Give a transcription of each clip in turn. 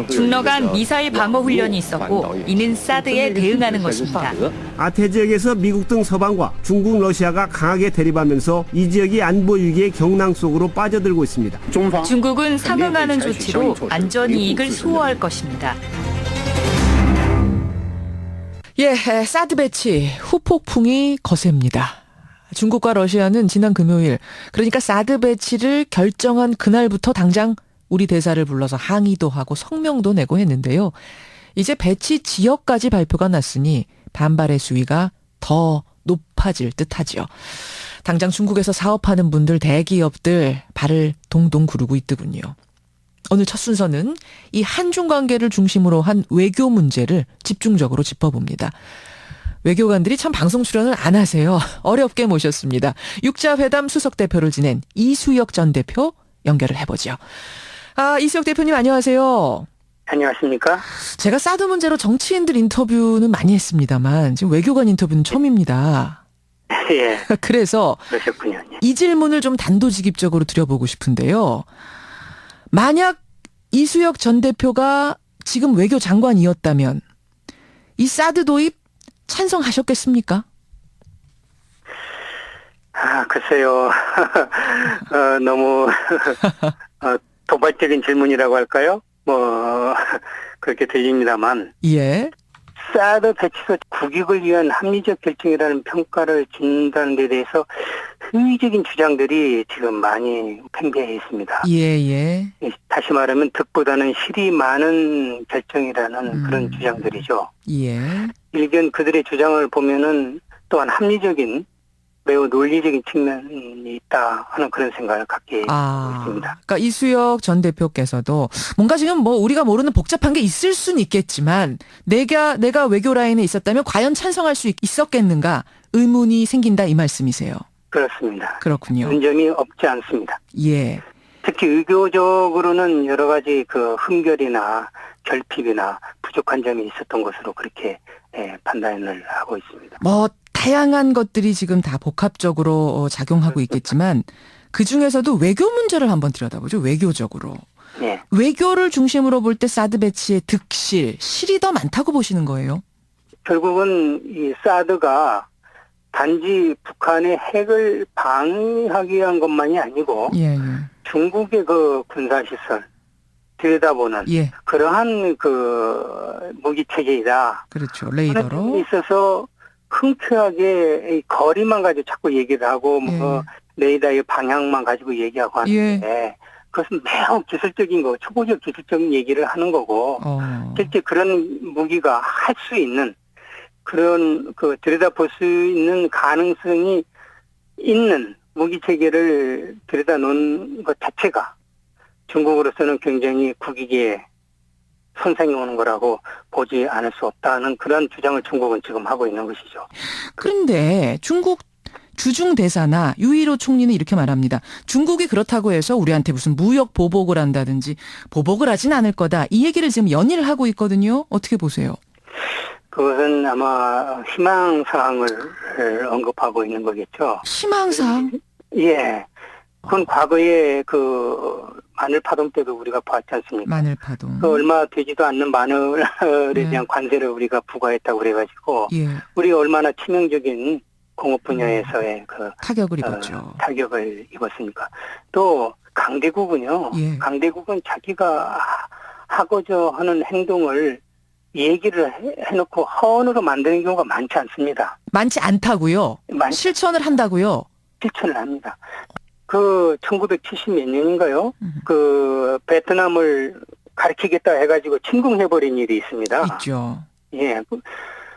중러 간 미사일 방어 훈련이 있었고 이는 사드에 대응하는 것입니다. 아태 지역에서 미국 등 서방과 중국, 러시아가 강하게 대립하면서 이 지역이 안보 위기의 경랑 속으로 빠져들고 있습니다. 중국은 상응하는 조치로 안전 이익을 수호할 것입니다. 예, 사드 배치 후폭풍이 거셉니다. 중국과 러시아는 지난 금요일, 그러니까 사드 배치를 결정한 그날부터 당장 우리 대사를 불러서 항의도 하고 성명도 내고 했는데요. 이제 배치 지역까지 발표가 났으니 반발의 수위가 더 높아질 듯하지요. 당장 중국에서 사업하는 분들, 대기업들 발을 동동 구르고 있더군요. 오늘 첫 순서는 이 한중 관계를 중심으로 한 외교 문제를 집중적으로 짚어봅니다. 외교관들이 참 방송 출연을 안 하세요. 어렵게 모셨습니다. 육자회담 수석대표를 지낸 이수혁 전 대표 연결을 해보죠. 이수혁 대표님 안녕하세요. 안녕하십니까? 제가 사드 문제로 정치인들 인터뷰는 많이 했습니다만 지금 외교관 인터뷰는 처음입니다. 예. 그래서 그러셨군요. 예. 이 질문을 좀 단도직입적으로 드려보고 싶은데요. 만약 이수혁 전 대표가 지금 외교장관이었다면 이 사드 도입 찬성하셨겠습니까? 글쎄요. 너무 도발적인 질문이라고 할까요? 그렇게 들립니다만. 예. 사드 배치소 국익을 위한 합리적 결정이라는 평가를 준다는 데 대해서 회의적인 주장들이 지금 많이 팽배해 있습니다. 예. 다시 말하면 득보다는 실이 많은 결정이라는 그런 주장들이죠. 예. 일견 그들의 주장을 보면은 또한 합리적인 매우 논리적인 측면이 있다 하는 그런 생각을 갖게 있습니다. 그러니까 이수혁 전 대표께서도 뭔가 지금 우리가 모르는 복잡한 게 있을 수는 있겠지만 내가 외교 라인에 있었다면 과연 찬성할 수 있었겠는가 의문이 생긴다 이 말씀이세요. 그렇습니다. 그렇군요. 그런 점이 없지 않습니다. 예. 특히 의교적으로는 여러 가지 그 흠결이나 결핍이나 부족한 점이 있었던 것으로 그렇게 판단을 하고 있습니다. 다양한 것들이 지금 다 복합적으로 작용하고 있겠지만 그중에서도 외교 문제를 한번 들여다보죠. 외교적으로. 네. 외교를 중심으로 볼 때 사드 배치의 실이 더 많다고 보시는 거예요? 결국은 이 사드가 단지 북한의 핵을 방위하기 위한 것만이 아니고 예. 중국의 그 군사시설 들여다보는 그러한 그 무기 체계이다. 그렇죠. 레이더로. 있어서 흔쾌하게 이 거리만 가지고 자꾸 얘기를 하고 레이더의 방향만 가지고 얘기하고 하는데 그것은 매우 기술적인 거, 초보적 기술적인 얘기를 하는 거고 실제 그런 무기가 할 수 있는 그런 그 들여다볼 수 있는 가능성이 있는 무기 체계를 들여다 놓은 것 자체가 중국으로서는 굉장히 국익에 손상이 오는 거라고 보지 않을 수 없다는 그런 주장을 중국은 지금 하고 있는 것이죠. 그런데 중국 주중 대사나 유일호 총리는 이렇게 말합니다. 중국이 그렇다고 해서 우리한테 무슨 무역 보복을 한다든지 보복을 하진 않을 거다. 이 얘기를 지금 연이을 하고 있거든요. 어떻게 보세요? 그것은 아마 희망사항을 언급하고 있는 거겠죠. 희망사항? 예. 그건 과거에 그 마늘파동 때도 우리가 봤지 않습니까? 마늘파동. 그 얼마 되지도 않는 마늘에 대한 관세를 우리가 부과했다고 그래가지고 우리 얼마나 치명적인 공업 분야에서의 그 타격을 입었죠. 타격을 입었으니까. 또 강대국은요. 강대국은 자기가 하고자 하는 행동을 얘기를 해놓고 허언으로 만드는 경우가 많지 않습니다. 많지 않다고요? 실천을 한다고요? 실천을 합니다. 그 1970 몇 년인가요? 그 베트남을 가리키겠다 해가지고 침공해버린 일이 있습니다. 있죠. 예.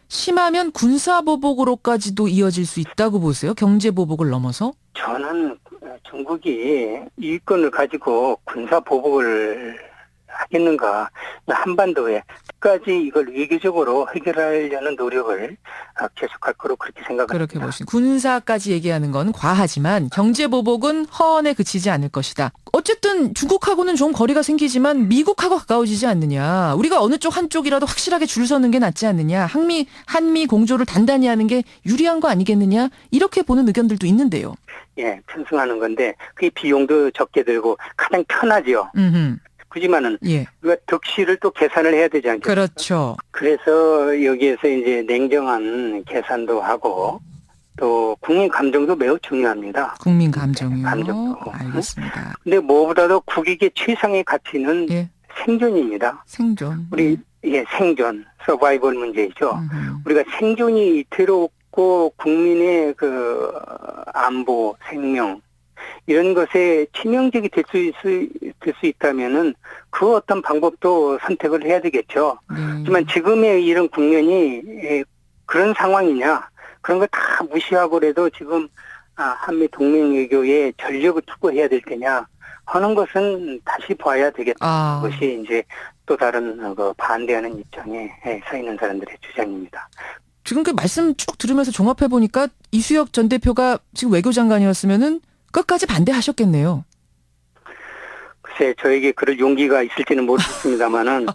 심하면 군사보복으로까지도 이어질 수 있다고 보세요? 경제보복을 넘어서? 저는 중국이 이권을 가지고 군사보복을 하겠는가. 한반도에 끝까지 이걸 위기적으로 해결하려는 노력을 계속할 거로 그렇게 생각합니다. 그렇게 보시는 군사까지 얘기하는 건 과하지만 경제보복은 허언에 그치지 않을 것이다. 어쨌든 중국하고는 좀 거리가 생기지만 미국하고 가까워지지 않느냐. 우리가 어느 쪽 한쪽이라도 확실하게 줄 서는 게 낫지 않느냐. 한미 공조를 단단히 하는 게 유리한 거 아니겠느냐. 이렇게 보는 의견들도 있는데요. 예, 편승하는 건데 그게 비용도 적게 들고 가장 편하죠. 그지만은 예. 우리가 득실을 또 계산을 해야 되지 않겠습니까? 그렇죠. 그래서 여기에서 이제 냉정한 계산도 하고 또 국민 감정도 매우 중요합니다. 국민 감정이요. 감정도. 알겠습니다. 근데 무엇보다도 국익의 최상의 가치는 예. 생존입니다. 생존. 우리 생존, 서바이벌 문제이죠. 음흠. 우리가 생존이 이태롭고 국민의 그 안보, 생명 이런 것에 치명적이 될 수 있다면은 그 어떤 방법도 선택을 해야 되겠죠. 하지만 지금의 이런 국면이 그런 상황이냐? 그런 거 다 무시하고라도 지금 한미 동맹 외교에 전력을 투구해야 될 테냐 하는 것은 다시 봐야 되겠다는 것이 이제 또 다른 반대하는 입장에 서 있는 사람들의 주장입니다. 지금 그 말씀 쭉 들으면서 종합해 보니까 이수혁 전 대표가 지금 외교장관이었으면은 끝까지 반대하셨겠네요. 글쎄, 저에게 그럴 용기가 있을지는 모르겠습니다만은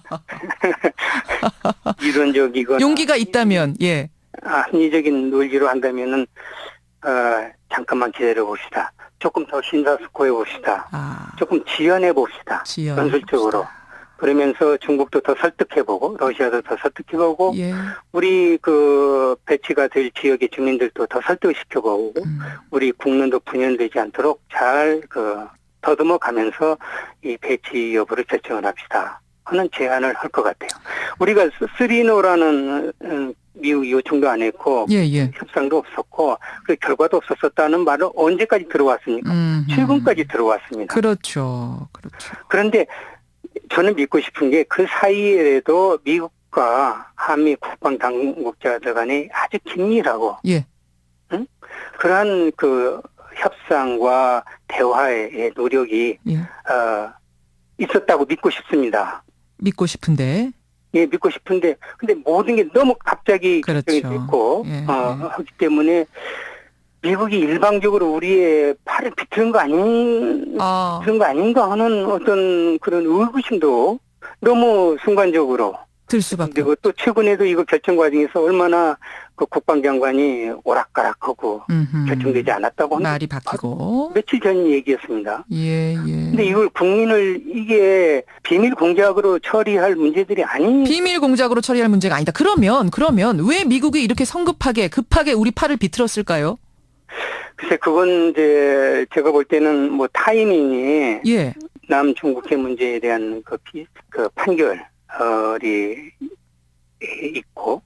이론적이거나 용기가 있다면 예. 합리적인 논리로 한다면은 잠깐만 기다려 봅시다. 조금 더 심사숙고해 봅시다. 조금 지연해 봅시다. 건설적으로. 그러면서 중국도 더 설득해보고 러시아도 더 설득해보고 예. 우리 그 배치가 될 지역의 주민들도 더 설득시켜보고 우리 국민도 분열되지 않도록 잘 더듬어 가면서 이 배치 여부를 결정을 합시다 하는 제안을 할 것 같아요. 우리가 쓰리노라는 미국 요청도 안 했고 협상도 없었고 그 결과도 없었다는 말은 언제까지 들어왔습니까? 최근까지 들어왔습니다. 그렇죠. 그런데 저는 믿고 싶은 게 그 사이에도 미국과 한미 국방 당국자들 간에 아주 긴밀하고 그러한 그 협상과 대화의 노력이 있었다고 믿고 싶습니다. 믿고 싶은데. 예, 믿고 싶은데 근데 모든 게 너무 갑자기 결정이 됐고 하기 때문에 미국이 일방적으로 우리의 팔을 비트는 거 아닌가 하는 어떤 그런 의구심도 너무 순간적으로 들 수밖에. 그리고 또 최근에도 이거 결정 과정에서 얼마나 그 국방장관이 오락가락하고 결정되지 않았다고 하는 말이 바뀌고 며칠 전 얘기였습니다. 예. 근데 이걸 국민을 이게 비밀 공작으로 처리할 문제들이 아닌 비밀 공작으로 처리할 문제가 아니다. 그러면 왜 미국이 이렇게 급하게 우리 팔을 비틀었을까요? 글쎄 그건 이제 제가 볼 때는 뭐 타이밍이 남중국해 문제에 대한 그 판결이 있고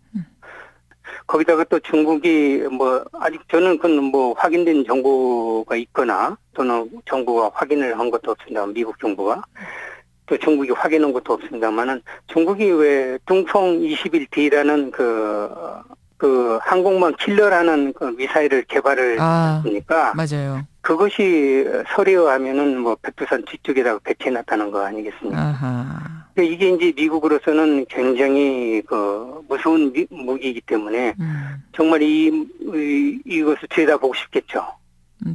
거기다가 또 중국이 뭐 아직 저는 그건 뭐 확인된 정보가 있거나 또는 정부가 확인을 한 것도 없습니다. 미국 정부가 또 중국이 확인한 것도 없습니다만은 중국이 왜 둥펑 21D라는 그 항공모함 킬러라는 그 미사일을 개발을 했으니까 맞아요. 그것이 서류하면은 뭐 백두산 뒤쪽에다가 배치해놨다는 거 아니겠습니까? 이게 이제 미국으로서는 굉장히 무서운 무기이기 때문에 정말 이것을 들여다보고 싶겠죠.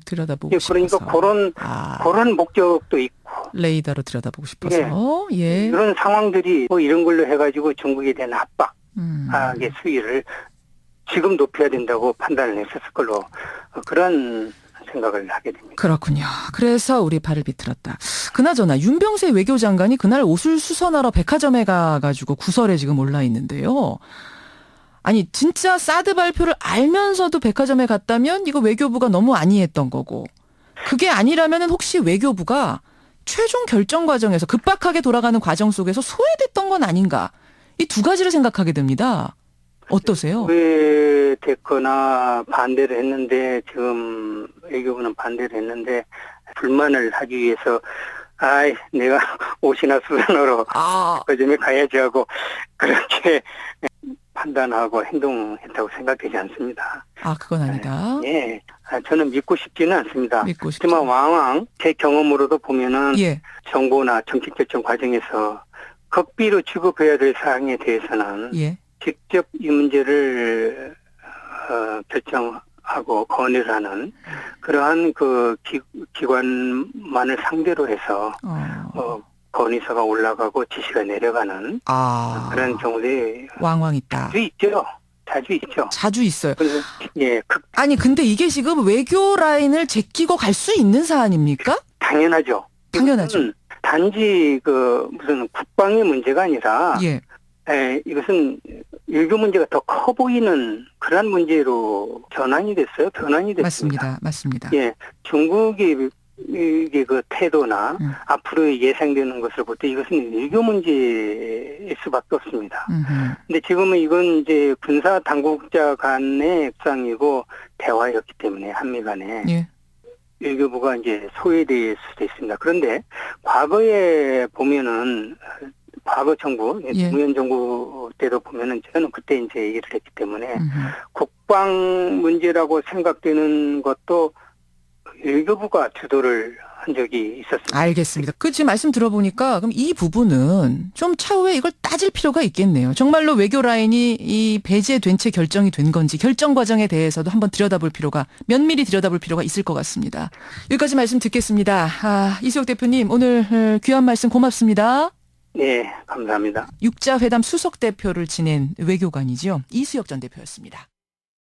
들여다보고 싶어서. 그러니까 그런 목적도 있고. 레이더로 들여다보고 싶어서. 이런 상황들이 뭐 이런 걸로 해가지고 중국에 대한 압박의 수위를 지금 높여야 된다고 판단을 했었을 걸로 그런 생각을 하게 됩니다. 그렇군요. 그래서 우리 발을 비틀었다. 그나저나 윤병세 외교장관이 그날 옷을 수선하러 백화점에 가가지고 구설에 지금 올라 있는데요. 아니 진짜 사드 발표를 알면서도 백화점에 갔다면 이거 외교부가 너무 안이했던 거고 그게 아니라면 혹시 외교부가 최종 결정 과정에서 급박하게 돌아가는 과정 속에서 소외됐던 건 아닌가. 이 두 가지를 생각하게 됩니다. 어떠세요? 왜 됐거나 반대를 했는데 지금 외교부는 반대를 했는데 불만을 하기 위해서 내가 옷이나 수선하러 백화점에 가야지 하고 그렇게 판단하고 행동했다고 생각되지 않습니다. 그건 아니다. 저는 믿고 싶지는 않습니다. 하지만 왕왕 제 경험으로도 보면은 정부나 정책 결정 과정에서 극비로 취급해야 될 사항에 대해서는 직접 이 문제를 결정하고 건의를 하는 그러한 그 기관만을 상대로 해서 건의서가 올라가고 지시가 내려가는 그런 경우들이 왕왕 있다. 자주 있죠. 자주 있어요. 예. 아니 근데 이게 지금 외교 라인을 제끼고 갈 수 있는 사안입니까? 당연하죠. 단지 무슨 국방의 문제가 아니라 예. 이것은 외교 문제가 더 커 보이는 그런 문제로 변환이 됐습니다. 맞습니다. 예, 중국이 이게 태도나 앞으로 예상되는 것을 볼 때 이것은 외교 문제일 수밖에 없습니다. 근데 지금은 이건 이제 군사 당국자 간의 협상이고 대화였기 때문에 한미 간에 예. 외교부가 이제 소외될 수도 있습니다. 그런데 과거에 보면은 과거 정부, 예. 노무현 정부 때도 보면은 저는 그때 이제 얘기를 했기 때문에 국방 문제라고 생각되는 것도 외교부가 주도를 한 적이 있었습니다. 알겠습니다. 지금 말씀 들어보니까 그럼 이 부분은 좀 차후에 이걸 따질 필요가 있겠네요. 정말로 외교 라인이 이 배제된 채 결정이 된 건지 결정 과정에 대해서도 한번 면밀히 들여다볼 필요가 있을 것 같습니다. 여기까지 말씀 듣겠습니다. 이수혁 대표님 오늘 귀한 말씀 고맙습니다. 네, 감사합니다. 육자회담 수석 대표를 지낸 외교관이죠. 이수혁 전 대표였습니다.